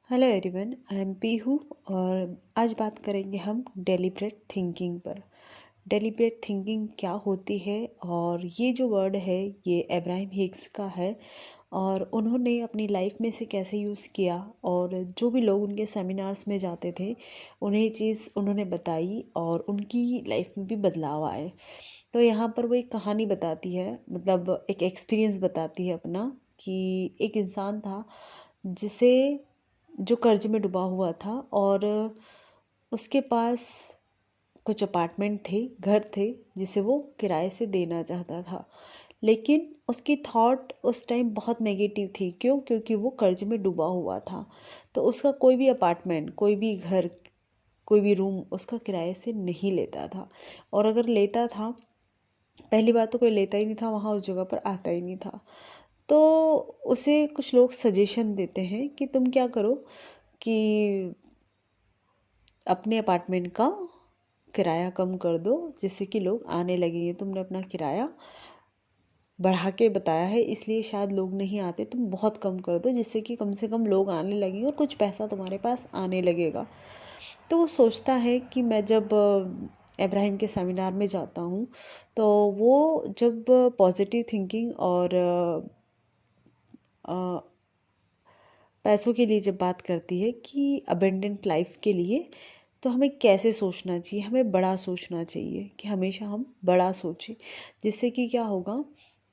Hello everyone, I am Pihu और आज बात करेंगे हम डेलिब्रेट थिंकिंग पर। डेलिब्रेट थिंकिंग क्या होती है और ये जो वर्ड है ये अब्राहम हिग्स का है और उन्होंने अपनी लाइफ में से कैसे यूज़ किया और जो भी लोग उनके सेमिनार्स में जाते थे उन्हें ये चीज़ उन्होंने बताई और उनकी लाइफ में भी बदलाव आए। तो यहाँ पर वो एक कहानी बताती है, मतलब एक एक्सपीरियंस बताती है अपना, कि एक इंसान था जिसे जो कर्ज में डूबा हुआ था और उसके पास कुछ अपार्टमेंट थे, घर थे जिसे वो किराए से देना चाहता था। लेकिन उसकी थॉट उस टाइम बहुत नेगेटिव थी। क्यों? क्योंकि वो कर्ज में डूबा हुआ था। तो उसका कोई भी अपार्टमेंट, कोई भी घर, कोई भी रूम उसका किराए से नहीं लेता था। और अगर लेता था, पहली बात तो कोई लेता ही नहीं था, वहाँ उस जगह पर आता ही नहीं था। तो उसे कुछ लोग सजेशन देते हैं कि तुम क्या करो कि अपने अपार्टमेंट का किराया कम कर दो, जिससे कि लोग आने लगेंगे। तुमने अपना किराया बढ़ा के बताया है इसलिए शायद लोग नहीं आते, तुम बहुत कम कर दो जिससे कि कम से कम लोग आने लगेंगे और कुछ पैसा तुम्हारे पास आने लगेगा। तो वो सोचता है कि मैं जब इब्राहिम के सेमिनार में जाता हूँ तो वो जब पॉजिटिव थिंकिंग और पैसों के लिए जब बात करती है कि अबेंडेंट लाइफ के लिए, तो हमें कैसे सोचना चाहिए, हमें बड़ा सोचना चाहिए कि हमेशा हम बड़ा सोचें, जिससे कि क्या होगा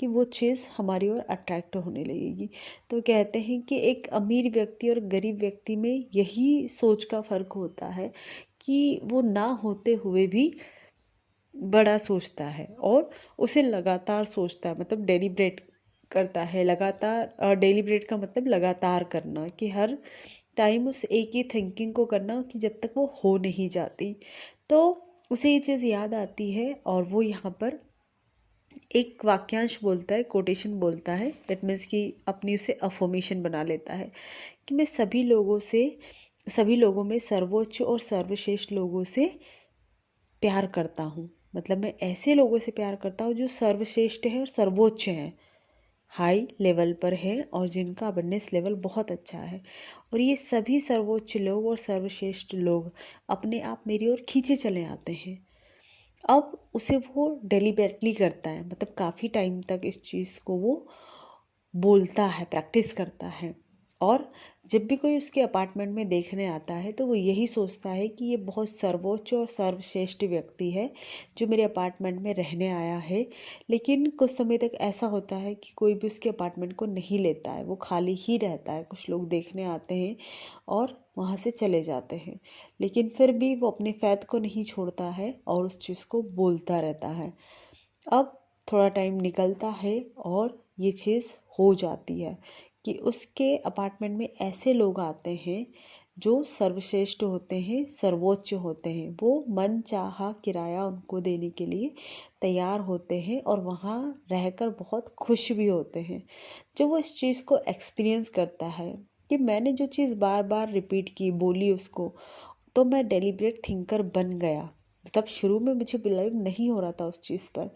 कि वो चीज़ हमारी ओर अट्रैक्ट होने लगेगी। तो कहते हैं कि एक अमीर व्यक्ति और गरीब व्यक्ति में यही सोच का फ़र्क होता है कि वो ना होते हुए भी बड़ा सोचता है और उसे लगातार सोचता है, मतलब डेलिब्रेट करता है लगातार। डेलिब्रेट का मतलब लगातार करना, कि हर टाइम उस एक ही थिंकिंग को करना कि जब तक वो हो नहीं जाती। तो उसे ये चीज़ याद आती है और वो यहाँ पर एक वाक्यांश बोलता है, कोटेशन बोलता है। दैट मीन्स कि अपनी उसे अफर्मेशन बना लेता है कि मैं सभी लोगों में सर्वोच्च और सर्वश्रेष्ठ लोगों से प्यार करता हूँ। मतलब मैं ऐसे लोगों से प्यार करता हूँ जो सर्वश्रेष्ठ है और सर्वोच्च हैं, हाई लेवल पर है और जिनका अवेयरनेस लेवल बहुत अच्छा है। और ये सभी सर्वोच्च लोग और सर्वश्रेष्ठ लोग अपने आप मेरी ओर खींचे चले आते हैं। अब उसे वो डेलिबरेटली करता है, मतलब काफ़ी टाइम तक इस चीज़ को वो बोलता है, प्रैक्टिस करता है। और जब भी कोई उसके अपार्टमेंट में देखने आता है तो वो यही सोचता है कि ये बहुत सर्वोच्च और सर्वश्रेष्ठ व्यक्ति है जो मेरे अपार्टमेंट में रहने आया है। लेकिन कुछ समय तक ऐसा होता है कि कोई भी उसके अपार्टमेंट को नहीं लेता है, वो खाली ही रहता है। कुछ लोग देखने आते हैं और वहाँ से चले जाते हैं, लेकिन फिर भी वो अपने फ़ैद को नहीं छोड़ता है और उस चीज़ को बोलता रहता है। अब थोड़ा टाइम निकलता है और ये चीज़ हो जाती है कि उसके अपार्टमेंट में ऐसे लोग आते हैं जो सर्वश्रेष्ठ होते हैं, सर्वोच्च होते हैं। वो मन चाहा किराया उनको देने के लिए तैयार होते हैं और वहाँ रहकर बहुत खुश भी होते हैं। जब वो इस चीज़ को एक्सपीरियंस करता है कि मैंने जो चीज़ बार बार रिपीट की, बोली उसको, तो मैं डेलिब्रेट थिंकर बन गया। तब शुरू में मुझे बिलीव नहीं हो रहा था उस चीज़ पर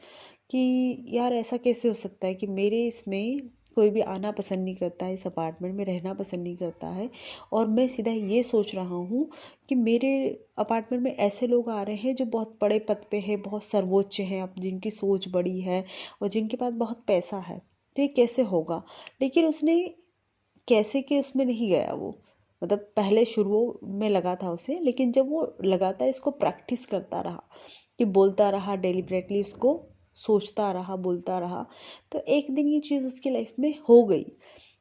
कि यार ऐसा कैसे हो सकता है कि मेरे इसमें कोई भी आना पसंद नहीं करता है, इस अपार्टमेंट में रहना पसंद नहीं करता है, और मैं सीधा ये सोच रहा हूँ कि मेरे अपार्टमेंट में ऐसे लोग आ रहे हैं जो बहुत बड़े पद पे हैं, बहुत सर्वोच्च हैं, अब जिनकी सोच बड़ी है और जिनके पास बहुत पैसा है। तो ये कैसे होगा? लेकिन उसने कैसे कि उसमें नहीं गया वो, मतलब पहले शुरू में लगा था उसे, लेकिन जब वो लगातार इसको प्रैक्टिस करता रहा कि बोलता रहा, डेलिबरेटली उसको सोचता रहा, बोलता रहा, तो एक दिन ये चीज़ उसकी लाइफ में हो गई।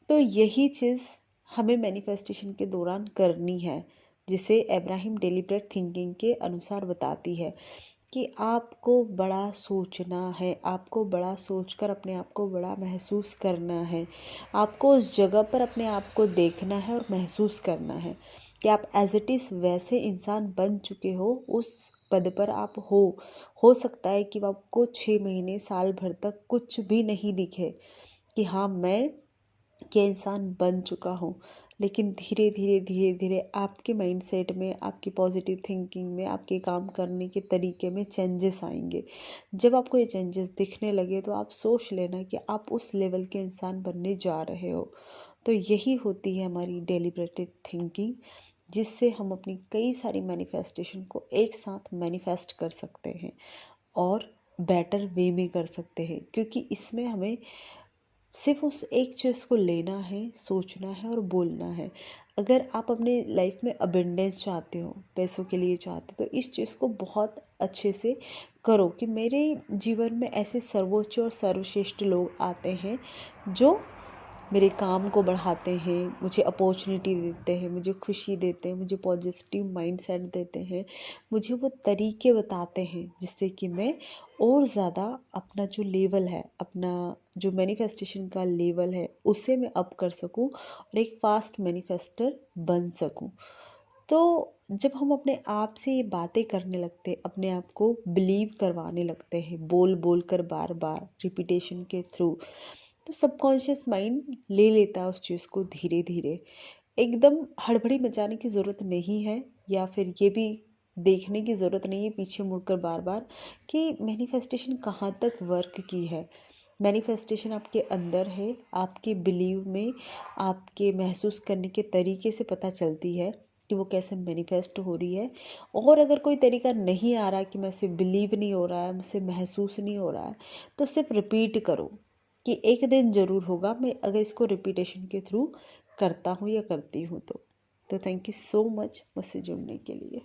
तो यही चीज़ हमें मैनिफेस्टेशन के दौरान करनी है, जिसे अब्राहम डेलिब्रेट थिंकिंग के अनुसार बताती है कि आपको बड़ा सोचना है, आपको बड़ा सोचकर अपने आप को बड़ा महसूस करना है। आपको उस जगह पर अपने आप को देखना है और महसूस करना है कि आप एज इट इज़ वैसे इंसान बन चुके हो, उस पद पर आप हो सकता है कि वो आपको 6 महीने, साल भर तक कुछ भी नहीं दिखे कि हाँ मैं ये इंसान बन चुका हूँ। लेकिन धीरे धीरे धीरे धीरे आपके माइंडसेट में, आपकी पॉजिटिव थिंकिंग में, आपके काम करने के तरीके में चेंजेस आएंगे। जब आपको ये चेंजेस दिखने लगे तो आप सोच लेना कि आप उस लेवल के इंसान बनने जा रहे हो। तो यही होती है हमारी डेलिब्रेटेड थिंकिंग, जिससे हम अपनी कई सारी मैनिफेस्टेशन को एक साथ मैनिफेस्ट कर सकते हैं और बेटर वे में कर सकते हैं, क्योंकि इसमें हमें सिर्फ उस एक चीज़ को लेना है, सोचना है और बोलना है। अगर आप अपने लाइफ में अबेंडेंस चाहते हो, पैसों के लिए चाहते हो, तो इस चीज़ को बहुत अच्छे से करो कि मेरे जीवन में ऐसे सर्वोच्च और सर्वश्रेष्ठ लोग आते हैं जो मेरे काम को बढ़ाते हैं, मुझे अपॉर्चुनिटी देते हैं, मुझे खुशी देते हैं, मुझे पॉजिटिव माइंडसेट देते हैं, मुझे वो तरीके बताते हैं जिससे कि मैं और ज़्यादा अपना जो लेवल है, अपना जो मैनिफेस्टेशन का लेवल है, उसे मैं अप कर सकूं और एक फास्ट मैनिफेस्टर बन सकूं। तो जब हम अपने आप से ये बातें करने लगते हैं, अपने आप को बिलीव करवाने लगते हैं, बोल बोल कर बार बार रिपीटेशन के थ्रू, तो सबकॉन्शियस माइंड ले लेता है उस चीज़ को धीरे धीरे। एकदम हड़बड़ी मचाने की ज़रूरत नहीं है, या फिर ये भी देखने की ज़रूरत नहीं है पीछे मुड़कर बार बार कि मैनिफेस्टेशन कहाँ तक वर्क की है। मैनिफेस्टेशन आपके अंदर है, आपके बिलीव में, आपके महसूस करने के तरीके से पता चलती है कि वो कैसे मैनिफेस्ट हो रही है। और अगर कोई तरीका नहीं आ रहा कि मुझसे बिलीव नहीं हो रहा है, मुझसे महसूस नहीं हो रहा है, तो सिर्फ रिपीट करो कि एक दिन ज़रूर होगा, मैं अगर इसको रिपीटेशन के थ्रू करता हूँ या करती हूँ तो। थैंक यू सो मच मुझसे जुड़ने के लिए।